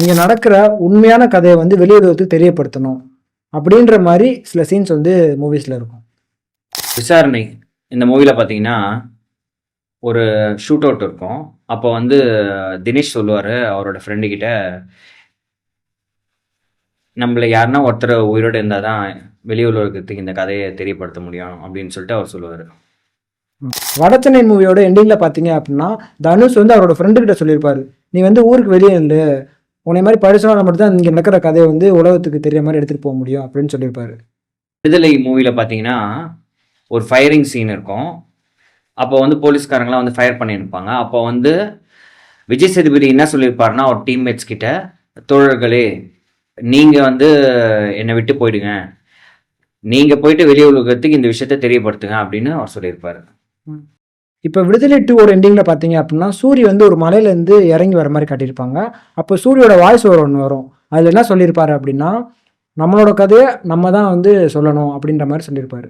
இங்கே நடக்கிற உண்மையான கதையை வந்து வெளியுறவுக்கு தெரியப்படுத்தணும் அப்படின்ற மாதிரி சில சீன்ஸ் வந்து மூவிஸில் இருக்கும். விசாரணை இந்த மூவியில் பார்த்தீங்கன்னா ஒரு ஷூட் அவுட் இருக்கும். அப்போ வந்து தினேஷ் சொல்லுவார் அவரோட ஃப்ரெண்டுக்கிட்ட, நம்மள யாருன்னா ஒருத்தர் உயிரோடு இருந்தால் தான் வெளி உலகத்துக்கு இந்த கதையை தெரியப்படுத்த முடியும் அப்படின்னு சொல்லிட்டு அவர் சொல்லுவார். வடச்சென்னை மூவியோட எண்டிங்கில் பார்த்தீங்க அப்படின்னா தனுஷ் வந்து அவரோட ஃப்ரெண்டுக்கிட்ட சொல்லியிருப்பாரு, நீ வந்து ஊருக்கு வெளியே இருந்து உன்னை மாதிரி படிச்சனால மட்டும்தான் இங்கே நடக்கிற கதையை வந்து உலகத்துக்கு தெரிய மாதிரி எடுத்துகிட்டு போக முடியும் அப்படின்னு சொல்லியிருப்பாரு. விடுதலை மூவியில் பார்த்தீங்கன்னா ஒரு ஃபயரிங் சீன் இருக்கும். அப்போ வந்து போலீஸ்காரங்களாம் வந்து ஃபயர் பண்ணியிருப்பாங்க. அப்போ வந்து விஜய் சேதுபதி என்ன சொல்லியிருப்பாருன்னா அவர் டீம்மேட்ஸ் கிட்ட, தோழர்களே நீங்கள் வந்து என்னை விட்டு போயிடுங்க, நீங்கள் போயிட்டு வெளி உலகத்துக்கு இந்த விஷயத்த தெரியப்படுத்துங்க அப்படின்னு அவர் சொல்லியிருப்பாரு. இப்போ விடுதலை 2 எண்டிங்கில் பார்த்தீங்க அப்படின்னா சூரிய வந்து ஒரு மலையிலேருந்து இறங்கி வர மாதிரி காட்டியிருப்பாங்க. அப்போ சூரியோட வாய்ஸ் ஒன்று வரும். அதில் என்ன சொல்லியிருப்பாரு அப்படின்னா, நம்மளோட கதையை நம்ம தான் வந்து சொல்லணும் அப்படின்ற மாதிரி சொல்லியிருப்பாரு.